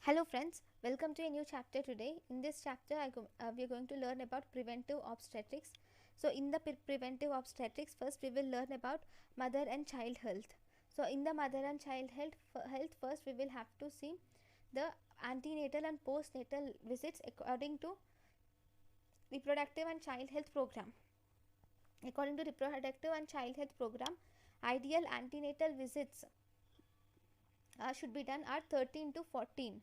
Hello friends, welcome to a new chapter today. In this chapter, we are going to learn about preventive obstetrics. So in the preventive obstetrics, first we will learn about mother and child health. So in the mother and child health first we will have to see the antenatal and postnatal visits according to reproductive and child health program. According to reproductive and child health program, ideal antenatal visits should be done at 13 to 14.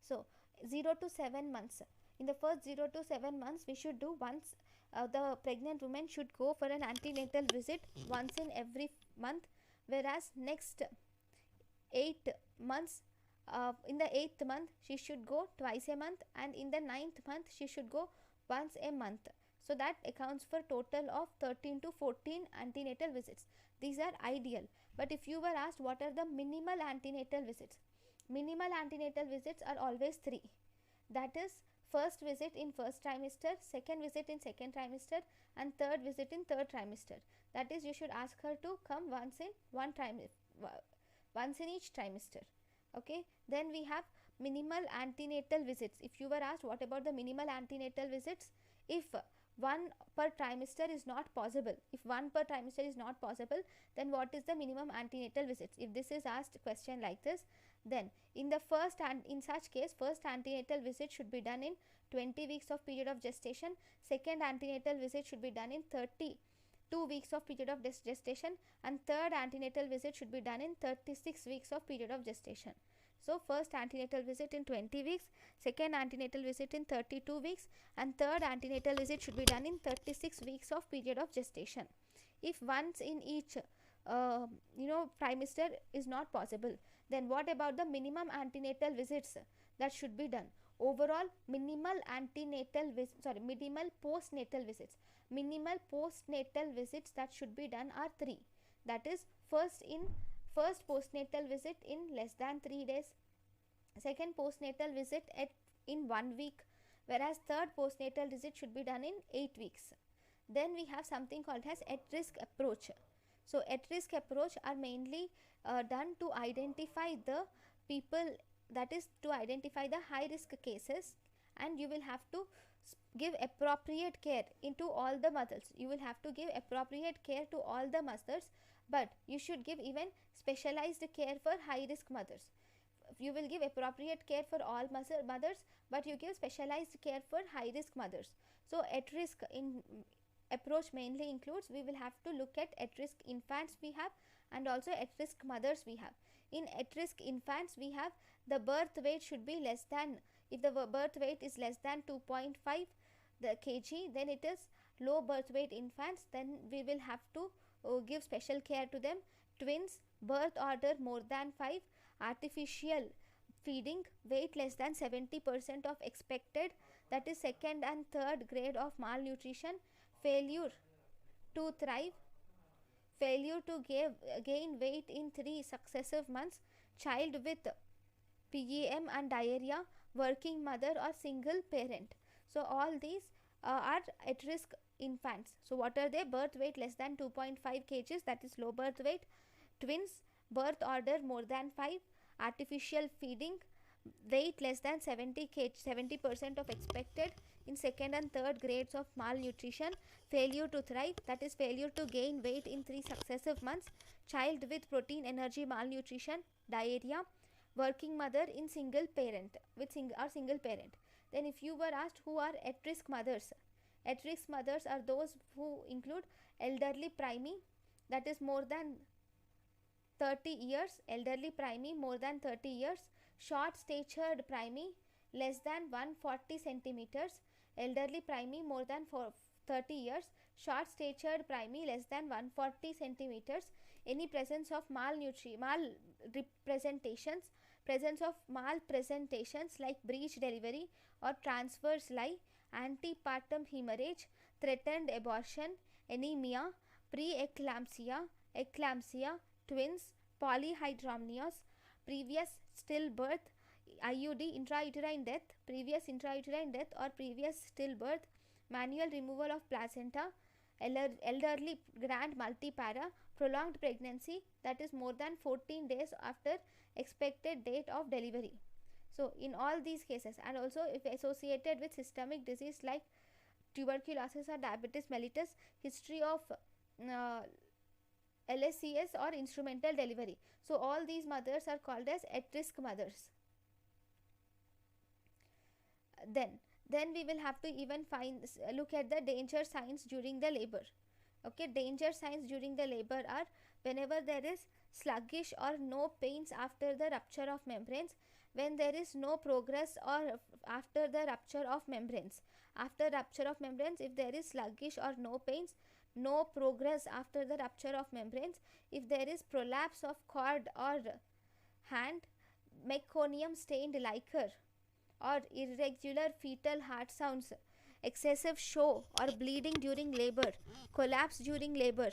So 0 to 7 months. In the first 0 to 7 months, we should do once. The pregnant woman should go for an antenatal visit once in every month, whereas next 8 months, in the 8th month she should go twice a month, and in the 9th month she should go once a month. So that accounts for total of 13 to 14 antenatal visits. These are ideal. But if you were asked what are the minimal antenatal visits, minimal antenatal visits are always 3. That is first visit in first trimester, second visit in second trimester, and third visit in third trimester. That is, you should ask her to come once in once in each trimester. Okay, then we have minimal antenatal visits. If you were asked what about the minimal antenatal visits, if one per trimester is not possible, then what is the minimum antenatal visits? If this is asked question like this, then in the first and in such case, first antenatal visit should be done in 20 weeks of period of gestation, second antenatal visit should be done in 32 weeks of period of gestation, and third antenatal visit should be done in 36 weeks of period of gestation. So first antenatal visit in 20 weeks, second antenatal visit in 32 weeks, and third antenatal visit should be done in 36 weeks of period of gestation. If once in each trimester is not possible, then what about the minimum antenatal visits that should be done? Overall, minimal postnatal visits. Minimal postnatal visits that should be done are 3. That is, first postnatal visit in less than 3 days, second postnatal visit in 1 week, whereas third postnatal visit should be done in 8 weeks. Then we have something called as at-risk approach. So at-risk approach are mainly done to identify the people, that is to identify the high risk cases, and you will have to give appropriate care into all the mothers. You will have to give appropriate care to all the mothers, but you should give even specialized care for high risk mothers. You will give appropriate care for all mothers, but you give specialized care for high risk mothers. So at risk in approach mainly includes, we will have to look at risk infants we have, and also at risk mothers we have. In at risk infants, we have the birth weight should be less than, if the birth weight is less than 2.5 the kg, then it is low birth weight infants. Then we will have to give special care to them. Twins, birth order more than 5, artificial feeding, weight less than 70% of expected, that is second and third grade of malnutrition, failure to thrive, failure to gain weight in 3 successive months, child with PEM and diarrhea, working mother or single parent. So all these are at risk infants. So what are they? Birth weight less than 2.5 kgs, that is low birth weight. Twins, birth order more than 5, artificial feeding, weight less than 70% of expected in second and third grades of malnutrition, failure to thrive, that is failure to gain weight in 3 successive months, child with protein energy malnutrition, diarrhea, working mother in single parent single parent. Then if you were asked who are at risk mothers are those who include elderly preemie, that is more than 30 years, elderly preemie more than 30 years, short statured preemie less than 140 centimeters, elderly preemie more than 30 years, short statured preemie less than 140 centimeters, any presence of malpresentations like breech delivery or transverse lie, antepartum hemorrhage, threatened abortion, anemia, eclampsia, twins, polyhydramnios, previous stillbirth, IUD, intrauterine death, previous intrauterine death or previous stillbirth, manual removal of placenta, elderly grand multipara, prolonged pregnancy, that is more than 14 days after expected date of delivery. So in all these cases, and also if associated with systemic disease like tuberculosis or diabetes mellitus, history of uh, LSCS or instrumental delivery. So all these mothers are called as at risk mothers. Then we will have to even look at the danger signs during the labor. Okay, danger signs during the labor are whenever there is sluggish or no pains after the rupture of membranes, when there is no progress or after the rupture of membranes. After rupture of membranes, if there is sluggish or no pains, no progress after the rupture of membranes, if there is prolapse of cord or hand, meconium stained liquor, or irregular fetal heart sounds, excessive show or bleeding during labor, collapse during labor,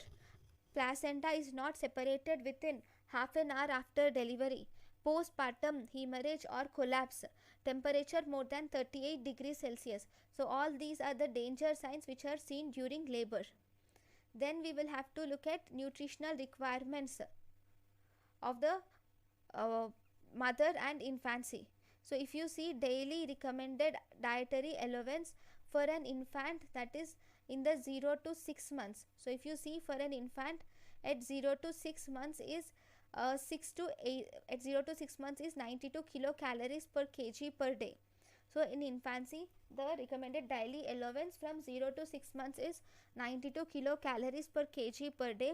placenta is not separated within half an hour after delivery, postpartum hemorrhage or collapse, temperature more than 38 degrees Celsius. So all these are the danger signs which are seen during labor. Then we will have to look at nutritional requirements of the mother and infancy. So if you see daily recommended dietary allowance for an infant, that is in the 0 to 6 months. So if you see for an infant at 0 to 6 months is 6 to 8 at 0 to 6 months is 92 kilocalories per kg per day. So in infancy, the recommended daily allowance from 0 to 6 months is 92 kilocalories per kg per day.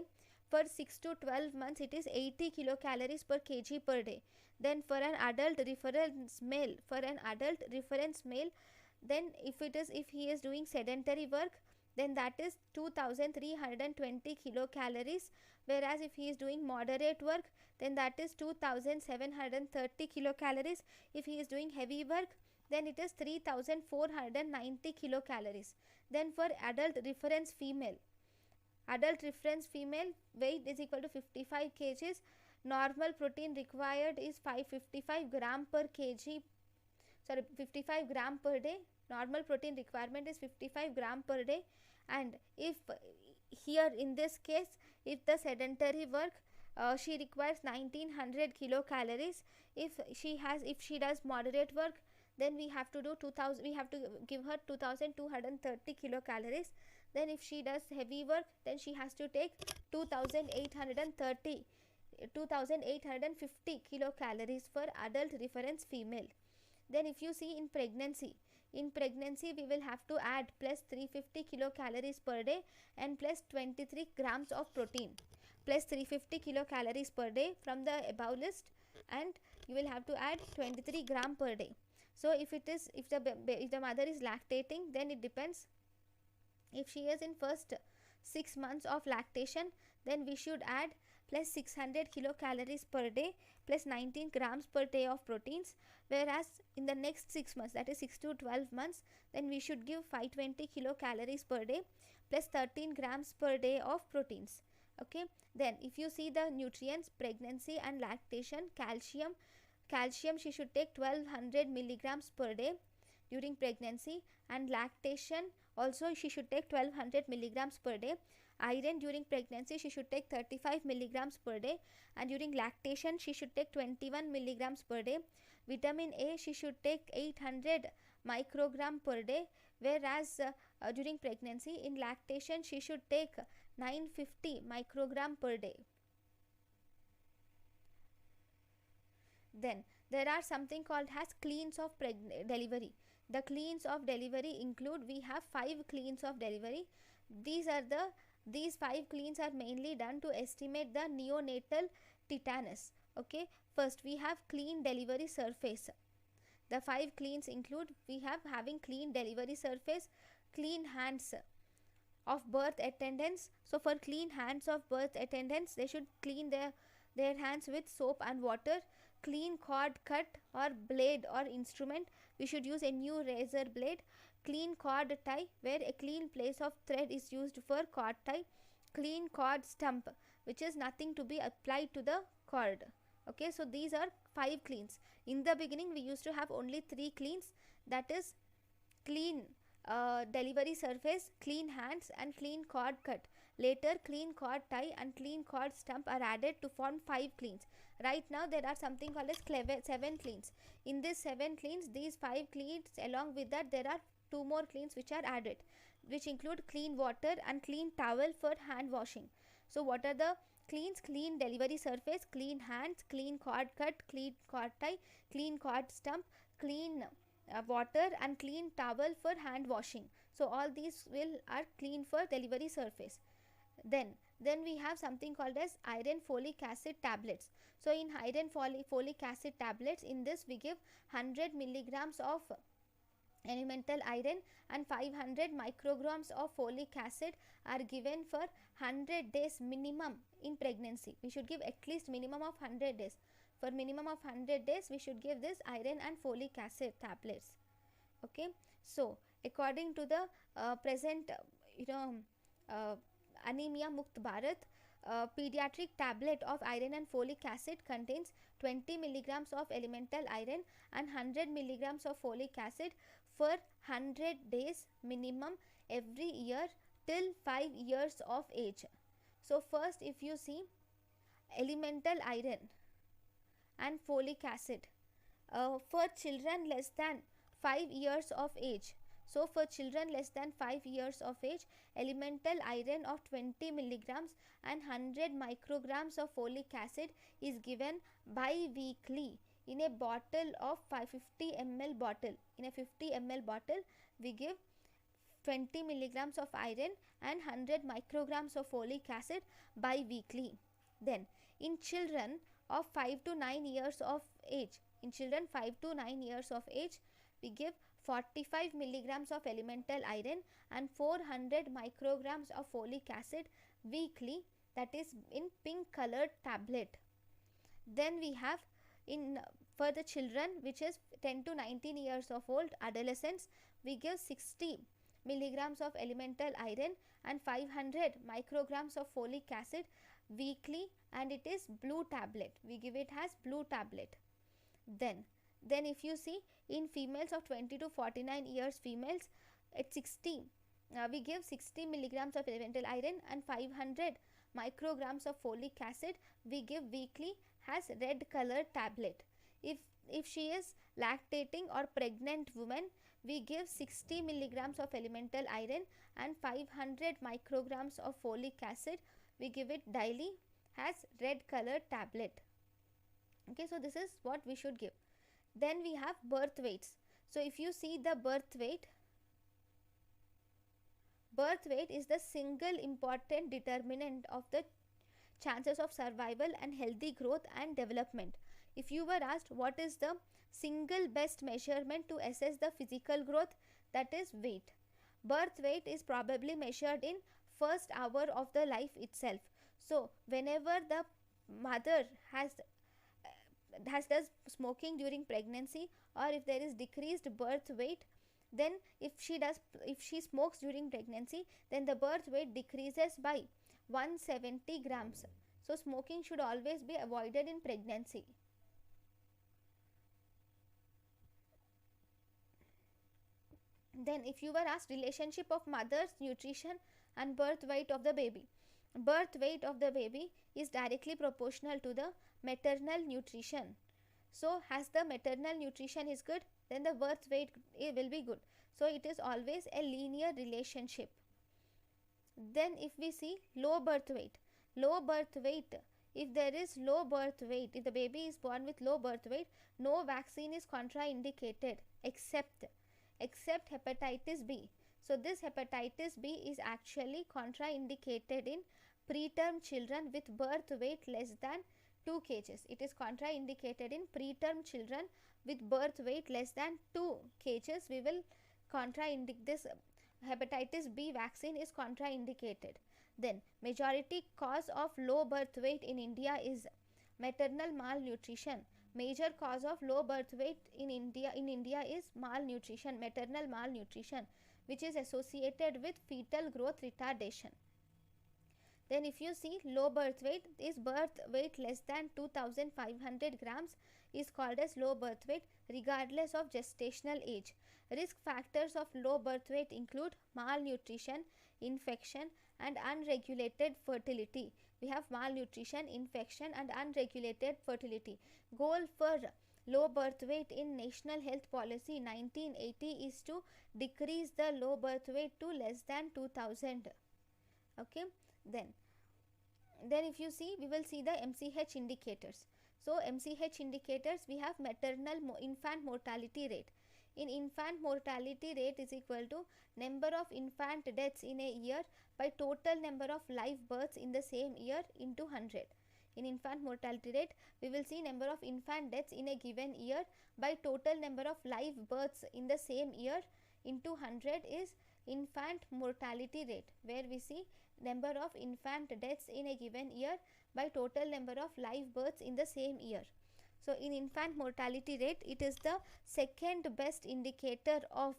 For 6 to 12 months, it is 80 kilocalories per kg per day. Then for an adult reference male, then if he is doing sedentary work, then that is 2320 kilocalories, whereas if he is doing moderate work, then that is 2730 kilocalories. If he is doing heavy work, then it is 3490 kilocalories. Then for adult reference female weight is equal to 55 kgs. Normal protein required is 555 gram per kg, 55 gram per day. Normal protein requirement is 55 gram per day. And if here in this case, if the sedentary work, she requires 1900 kilocalories. If she does moderate work, then we have to give her 2230 kilocalories. Then if she does heavy work, then she has to take 2850 kilocalories for adult reference female. Then if you see in pregnancy we will have to add plus 350 kilocalories per day and plus 23 grams of protein, plus 350 kilocalories per day from the above list, and you will have to add 23 gram per day. So if the mother is lactating, then it depends. If she is in first 6 months of lactation, then we should add plus 600 kilocalories per day plus 19 grams per day of proteins, whereas in the next 6 months, that is 6 to 12 months, then we should give 520 kilocalories per day plus 13 grams per day of proteins. Okay, then if you see the nutrients, pregnancy and lactation, calcium she should take 1200 milligrams per day during pregnancy, and lactation also she should take 1200 milligrams per day. Iron during pregnancy she should take 35 milligrams per day, and during lactation she should take 21 milligrams per day. Vitamin A she should take 800 microgram per day, whereas during pregnancy, in lactation she should take 950 microgram per day. Then there are something called as cleans of delivery. The cleans of delivery include, we have 5 cleans of delivery. These 5 cleans are mainly done to estimate the neonatal tetanus. Okay, first we have clean delivery surface. The 5 cleans include, we have having clean delivery surface, clean hands of birth attendants. So for clean hands of birth attendants, they should clean their hands with soap and water. Clean cord cut or blade or instrument, we should use a new razor blade. Clean cord tie, where a clean place of thread is used for cord tie. Clean cord stump, which is nothing to be applied to the cord. Okay, so these are 5 cleans. In the beginning we used to have only 3 cleans, that is clean delivery surface, clean hands and clean cord cut. Later, clean cord tie and clean cord stump are added to form 5 cleans. Right now, there are something called as 7 cleans. In this 7 cleans, these 5 cleans, along with that, there are 2 more cleans which are added, which include clean water and clean towel for hand washing. So, what are the cleans? Clean delivery surface, clean hands, clean cord cut, clean cord tie, clean cord stump, clean water and clean towel for hand washing. So all these are clean for delivery surface. Then we have something called as iron folic acid tablets. So in iron folic acid tablets, in this we give 100 milligrams of elemental iron and 500 micrograms of folic acid are given for 100 days minimum in pregnancy. We should give at least minimum of 100 days. For minimum of 100 days, we should give this iron and folic acid tablets. Okay. So according to the present Anemia Mukt Bharat, pediatric tablet of iron and folic acid contains 20 milligrams of elemental iron and 100 milligrams of folic acid for 100 days minimum every year till 5 years of age. So first, if you see elemental iron and folic acid for children less than 5 years of age. So for children less than 5 years of age, elemental iron of 20 milligrams and 100 micrograms of folic acid is given bi-weekly in a bottle of 550 ml bottle. In a 50 ml bottle, we give 20 milligrams of iron and 100 micrograms of folic acid bi-weekly. Then in children of 5 to 9 years of age, we give 45 milligrams of elemental iron and 400 micrograms of folic acid weekly, that is in pink colored tablet. Then we have for the children which is 10 to 19 years of old, adolescents, we give 60 milligrams of elemental iron and 500 micrograms of folic acid weekly, and it is blue tablet. We give it as blue tablet. Then if you see in females of 20 to 49 years females, at 60 we give 60 milligrams of elemental iron and 500 micrograms of folic acid we give weekly as red color tablet. If she is lactating or pregnant woman, we give 60 milligrams of elemental iron and 500 micrograms of folic acid, we give it daily as red color tablet. Okay, so this is what we should give. Then we have birth weights. So if you see the birth weight is the single important determinant of the chances of survival and healthy growth and development. If you were asked what is the single best measurement to assess the physical growth, that is weight. Birth weight is probably measured in first hour of the life itself. So whenever the mother has does smoking during pregnancy, or if there is decreased birth weight, then if she smokes during pregnancy, then the birth weight decreases by 170 grams. So smoking should always be avoided in pregnancy. Then if you were asked relationship of mother's nutrition and birth weight of the baby, birth weight of the baby is directly proportional to the maternal nutrition. So as the maternal nutrition is good, then the birth weight will be good. So it is always a linear relationship. Then if we see low birth weight, if there is low birth weight, if the baby is born with low birth weight, no vaccine is contraindicated except hepatitis B. So this hepatitis B is actually contraindicated in preterm children with birth weight less than 2 kg. It is contraindicated in preterm children with birth weight less than 2 kg. We will contraindicate this. Hepatitis B vaccine is contraindicated. Then majority cause of low birth weight in India is maternal malnutrition. Major cause of low birth weight in India is malnutrition, maternal malnutrition, which is associated with fetal growth retardation. Then if you see low birth weight, is birth weight less than 2500 grams is called as low birth weight regardless of gestational age. Risk factors of low birth weight include malnutrition, infection, and unregulated fertility. We have malnutrition, infection and unregulated fertility. Goal for low birth weight in National Health Policy 1980 is to decrease the low birth weight to less than 2000. Okay, then if you see, we will see the MCH indicators. So MCH indicators, we have maternal infant mortality rate. In infant mortality rate is equal to number of infant deaths in a year by total number of live births in the same year into 100. In infant mortality rate, we will see number of infant deaths in a given year by total number of live births in the same year into 100 is infant mortality rate, where we see number of infant deaths in a given year by total number of live births in the same year. So in infant mortality rate, it is the second best indicator of,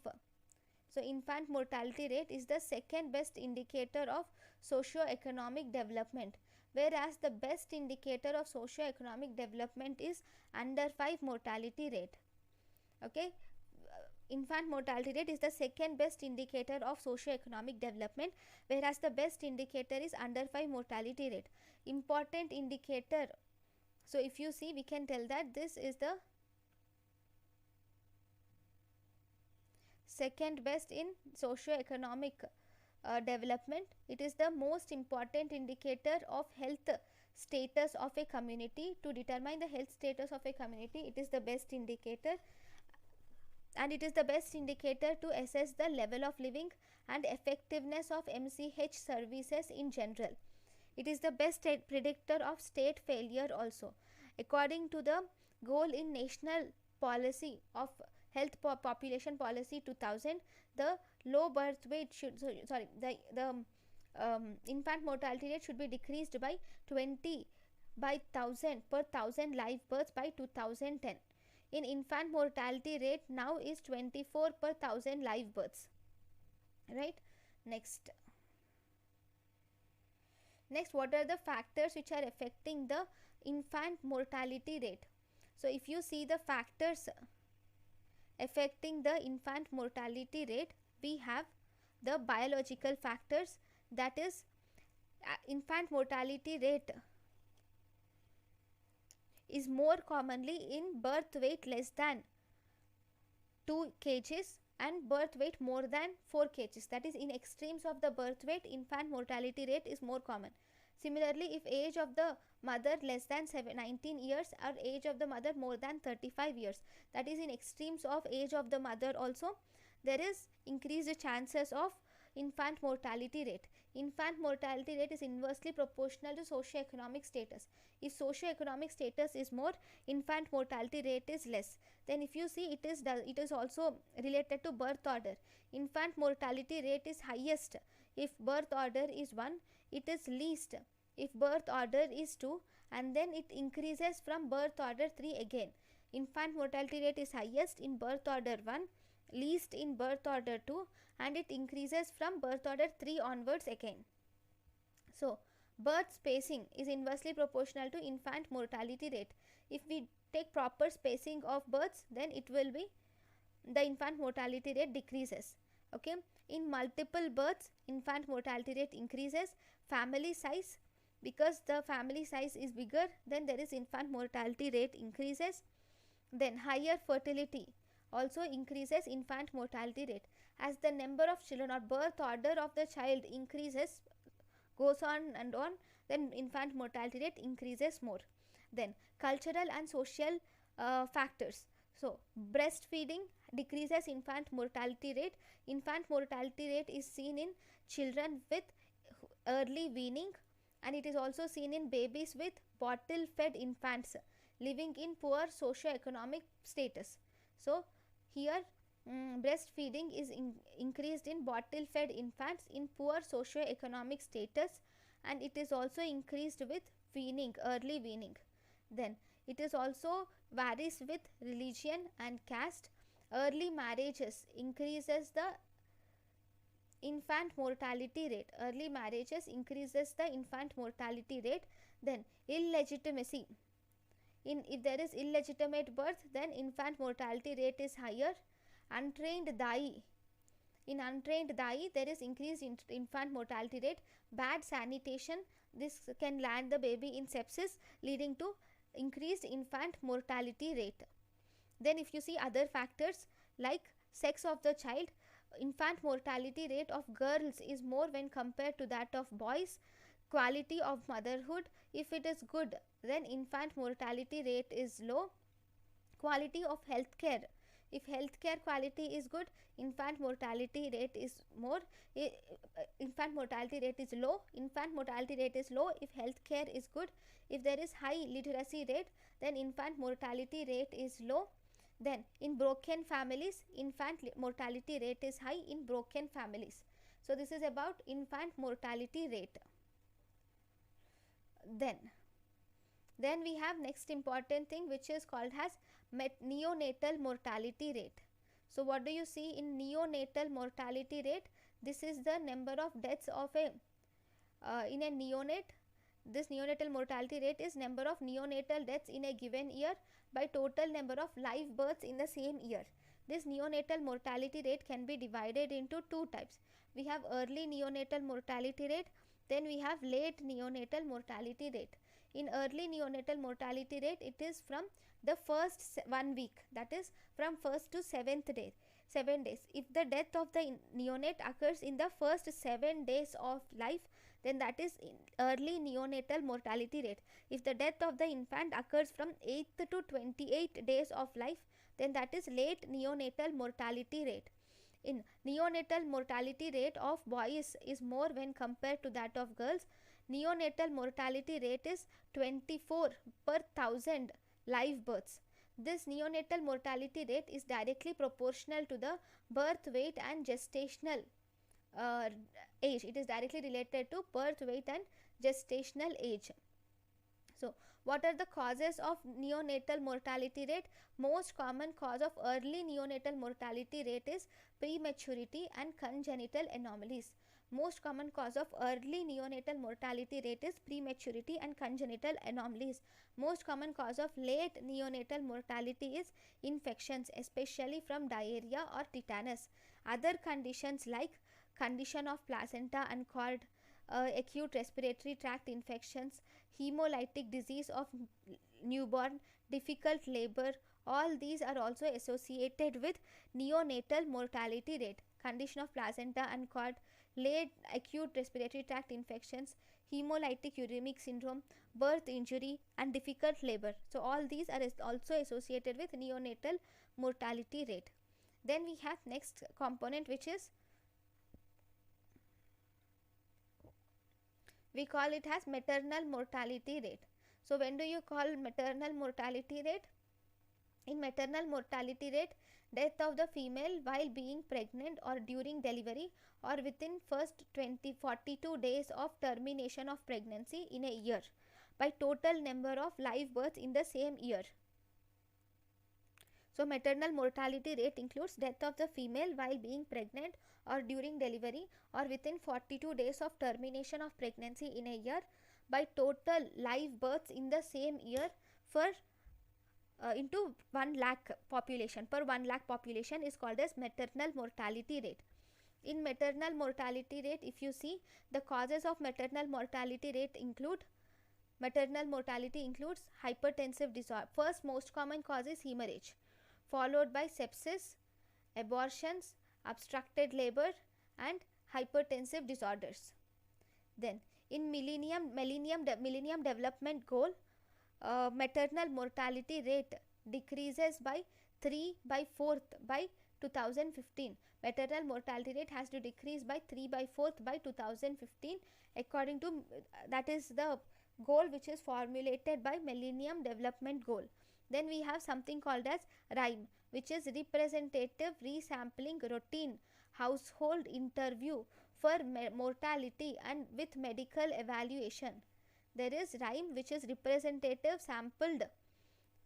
so infant mortality rate is the second best indicator of socio-economic development, whereas the best indicator of socio-economic development is under 5 mortality rate. Okay, infant mortality rate is the second best indicator of socio-economic development, whereas the best indicator is under 5 mortality rate. Important indicator, so if you see, we can tell that this is the second best in socio-economic development. It is the most important indicator of health status of a community. To determine the health status of a community, it is the best indicator, and it is the best indicator to assess the level of living and effectiveness of MCH services in general. It is the best predictor of state failure also. According to the goal in National Policy of Health Population Policy 2000, the low birth weight should, infant mortality rate should be decreased by 20 by 1000 per 1000 live births by 2010. In infant mortality rate now is 24 per 1000 live births, right? Next, what are the factors which are affecting the infant mortality rate? So if you see the factors affecting the infant mortality rate, we have the biological factors, that is infant mortality rate is more commonly in birth weight less than 2 kgs and birth weight more than 4 kgs. That is, in extremes of the birth weight, infant mortality rate is more common. Similarly, if age of the mother less than 19 years or age of the mother more than 35 years, that is, in extremes of age of the mother also, there is increased chances of infant mortality rate. Infant mortality rate is inversely proportional to socio-economic status. If socio-economic status is more, infant mortality rate is less. Then if you see, it is also related to birth order. Infant mortality rate is highest if birth order is 1, it is least if birth order is 2, and then it increases from birth order 3 again. Infant mortality rate is highest in birth order 1, least in birth order 2, and it increases from birth order 3 onwards again. So birth spacing is inversely proportional to infant mortality rate. If we take proper spacing of births, then it will be, the infant mortality rate decreases. Okay, in multiple births, infant mortality rate increases. Family size, because the family size is bigger, then there is infant mortality rate increases. Then higher fertility also increases infant mortality rate. As the number of children or birth order of the child increases, goes on and on, then infant mortality rate increases more. Then cultural and social factors. So breastfeeding decreases infant mortality rate. Infant mortality rate is seen in children with early weaning, and it is also seen in babies with bottle fed infants living in poor socio-economic status. So here breastfeeding is increased in bottle fed infants in poor socio-economic status, and it is also increased with weaning, early weaning. Then it is also varies with religion and caste. Early marriages increases the infant mortality rate. Early marriages increases the infant mortality rate. Then illegitimacy. If there is illegitimate birth, then infant mortality rate is higher. Untrained dai In untrained dai, there is increased infant mortality rate. Bad sanitation, this can land the baby in sepsis, leading to increased infant mortality rate. Then if you see other factors like sex of the child, infant mortality rate of girls is more when compared to that of boys. Quality of motherhood, if it is good, then infant mortality rate is low. Quality of healthcare, if healthcare quality is good, infant mortality rate is more. Infant mortality rate is low, infant mortality rate is low if healthcare is good. If there is high literacy rate, then infant mortality rate is low. Then in broken families, infant mortality rate is high in broken families. So this is about infant mortality rate. Then we have next important thing, which is called as neonatal mortality rate. So what do you see in neonatal mortality rate? This is the number of deaths of in a neonate. This neonatal mortality rate is number of neonatal deaths in a given year by total number of live births in the same year. This neonatal mortality rate can be divided into two types. We have early neonatal mortality rate, then we have late neonatal mortality rate. In early neonatal mortality rate, it is from the first 1 week, that is from 1st to 7th day, 7 days. If the death of the neonate occurs in the first 7 days of life, then that is early neonatal mortality rate. If the death of the infant occurs from 8th to 28 days of life, then that is late neonatal mortality rate. In neonatal mortality rate of boys is more when compared to that of girls. Neonatal mortality rate is 24 per 1000 live births. This neonatal mortality rate is directly proportional to the birth weight and gestational age. It is directly related to birth weight and gestational age. So what are the causes of neonatal mortality rate? Most common cause of early neonatal mortality rate is prematurity and congenital anomalies. Most common cause of early neonatal mortality rate is prematurity and congenital anomalies. Most common cause of late neonatal mortality is infections, especially from diarrhea or tetanus. Other conditions like condition of placenta and cord, acute respiratory tract infections, hemolytic disease of newborn, difficult labor, all these are also associated with neonatal mortality rate. Condition of placenta and cord, late acute respiratory tract infections, hemolytic uremic syndrome, birth injury and difficult labor. So all these are also associated with neonatal mortality rate. Then we have next component, which is we call it as maternal mortality rate. So when do you call maternal mortality rate? In maternal mortality rate, death of the female while being pregnant or during delivery or within first 42 days of termination of pregnancy in a year by total number of live births in the same year. So maternal mortality rate includes death of the female while being pregnant or during delivery or within 42 days of termination of pregnancy in a year by total live births in the same year for into 1 lakh population. Per 1 lakh population is called as maternal mortality rate. In maternal mortality rate, if you see, the causes of maternal mortality rate include, maternal mortality includes hypertensive disorder. First most common cause is hemorrhage, followed by sepsis, abortions, obstructed labor and hypertensive disorders. Then in Millennium Development Goal, maternal mortality rate decreases by 3/4 by 2015. Maternal mortality rate has to decrease by 3/4 by 2015 according to that is the goal which is formulated by Millennium Development Goal. Then we have something called as RIME, which is representative resampling routine household interview for mortality and with medical evaluation. There is RIME, which is representative sampled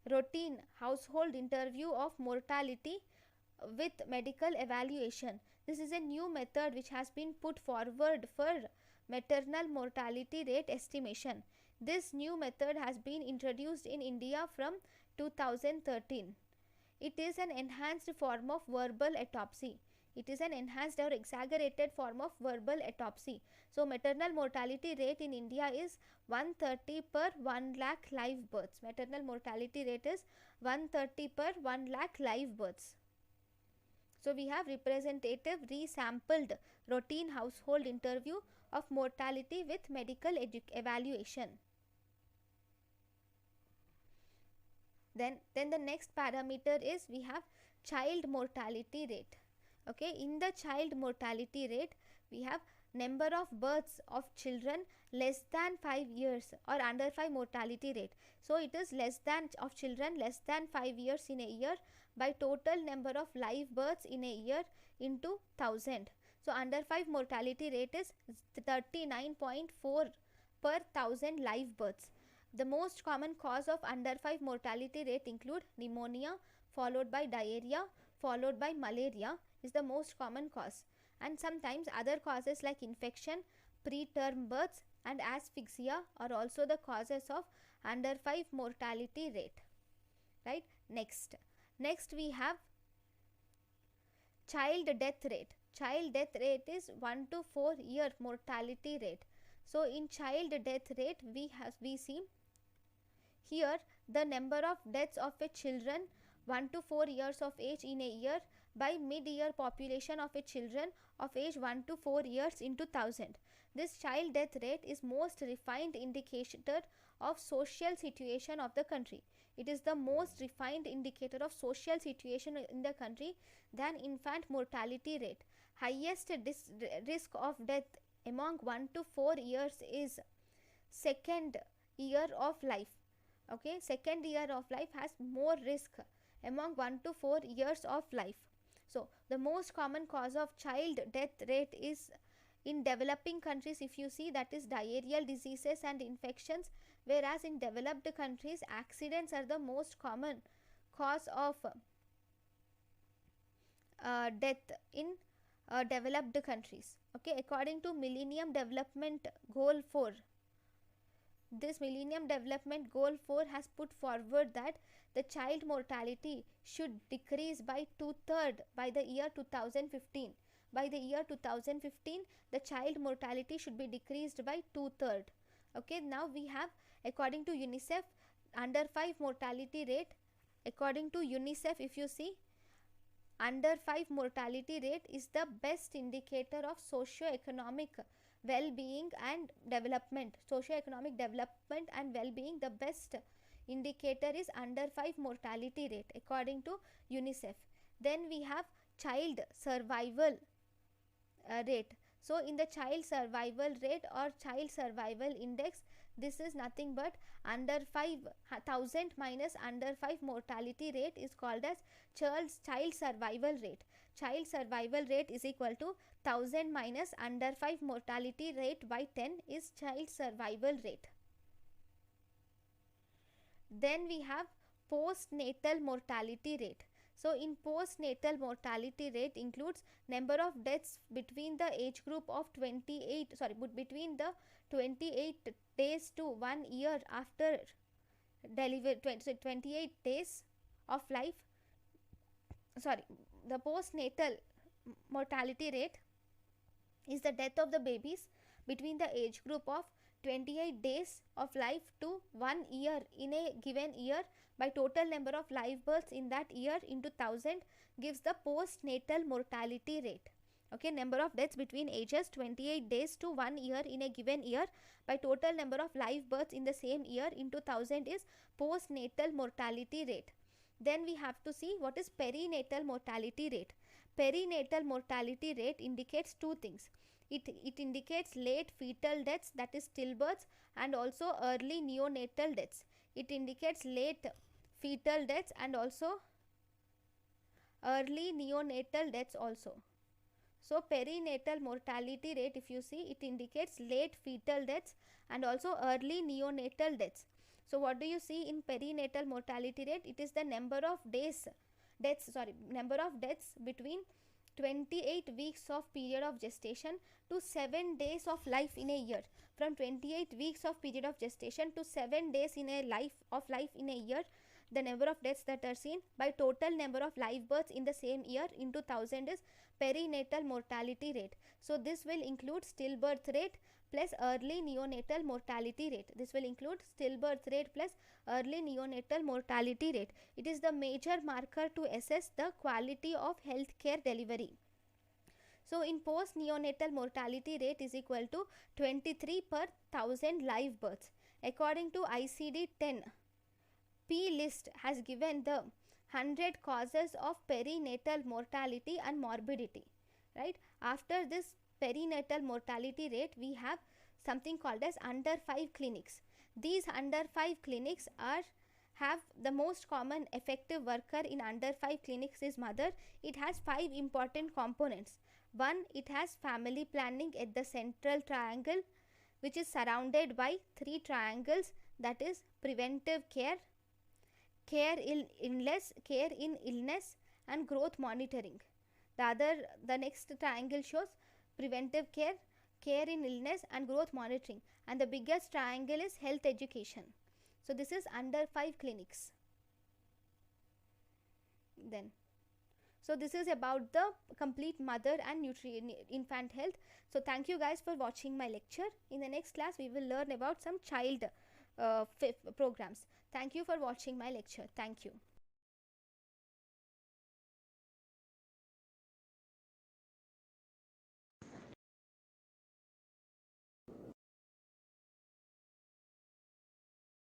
routine household interview of mortality with medical evaluation. This is a new method which has been put forward for maternal mortality rate estimation. This new method has been introduced in India from 2013. It is an enhanced form of verbal autopsy. It is an enhanced or exaggerated form of verbal autopsy. So maternal mortality rate in India is 130 per 1 lakh live births. Maternal mortality rate is 130 per 1 lakh live births. So we have representative resampled routine household interview of mortality with medical evaluation. Then the next parameter is we have child mortality rate. Okay, in the child mortality rate we have number of births of children less than 5 years or under 5 mortality rate. So it is less than of children less than 5 years in a year by total number of live births in a year into 1000. So under 5 mortality rate is 39.4 per 1000 live births. The most common cause of under 5 mortality rate include pneumonia followed by diarrhea followed by malaria is the most common cause, and sometimes other causes like infection, preterm births and asphyxia are also the causes of under 5 mortality rate, right? Next we have child death rate. Child death rate is 1 to 4 year mortality rate. So in child death rate we see here the number of deaths of a children 1 to 4 years of age in a year by mid-year population of a children of age 1 to 4 years into 1000. This child death rate is most refined indicator of social situation of the country. It is the most refined indicator of social situation in the country than infant mortality rate. Highest risk of death among 1 to 4 years is second year of life. Okay, second year of life has more risk among 1 to 4 years of life. So the most common cause of child death rate is in developing countries, if you see, that is diarrheal diseases and infections, whereas in developed countries accidents are the most common cause of death in developed countries. Okay, according to Millennium Development Goal 4, this Millennium Development Goal 4 has put forward that the child mortality should decrease by 2/3 by the year 2015. By the year 2015, the child mortality should be decreased by 2/3. Okay, now we have, according to UNICEF, under 5 mortality rate. According to UNICEF, if you see, under 5 mortality rate is the best indicator of socio-economic well-being and development. Socio-economic development and well-being, the best indicator is under 5 mortality rate according to UNICEF. Then we have child survival rate. So in the child survival rate or child survival index, this is nothing but under 5,000 minus under 5 mortality rate is called as child survival rate. Child survival rate is equal to 1000 minus under 5 mortality rate by 10 is child survival rate. Then we have postnatal mortality rate. So in postnatal mortality rate includes number of deaths between the age group of between the 28 days to 1 year after delivery, 28 days of life. The postnatal mortality rate is the death of the babies between the age group of 28 days of life to 1 year in a given year by total number of live births in that year into 1000 gives the postnatal mortality rate. Okay, number of deaths between ages 28 days to 1 year in a given year by total number of live births in the same year into 1000 is postnatal mortality rate. Then we have to see what is perinatal mortality rate. Perinatal mortality rate indicates two things. It indicates late fetal deaths, that is stillbirths, and also early neonatal deaths. It indicates late fetal deaths and also early neonatal deaths also. So perinatal mortality rate, if you see, it indicates late fetal deaths and also early neonatal deaths. So what do you see in perinatal mortality rate? It is the number of deaths between 28 weeks of period of gestation to 7 days of life in a year. From 28 weeks of period of gestation to 7 days in a life in a year, the number of deaths that are seen by total number of live births in the same year into 1000 is perinatal mortality rate. So this will include stillbirth rate plus early neonatal mortality rate. This will include stillbirth rate plus early neonatal mortality rate. It is the major marker to assess the quality of healthcare delivery. So in post neonatal mortality rate is equal to 23 per 1000 live births. According to ICD-10, P-list has given the 100 causes of perinatal mortality and morbidity, right? After this perinatal mortality rate, we have something called as under 5 clinics. These under 5 clinics have the most common effective worker in under 5 clinics is mother. It has 5 important components. One, it has family planning at the central triangle, which is surrounded by 3 triangles, that is preventive care, care in illness and growth monitoring. The next triangle shows preventive care, care in illness and growth monitoring, and the biggest triangle is health education. So this is under 5 clinics. Then so this is about the complete mother and infant health. So thank you guys for watching my lecture. In the next class we will learn about some child programs. Thank you for watching my lecture. Thank you.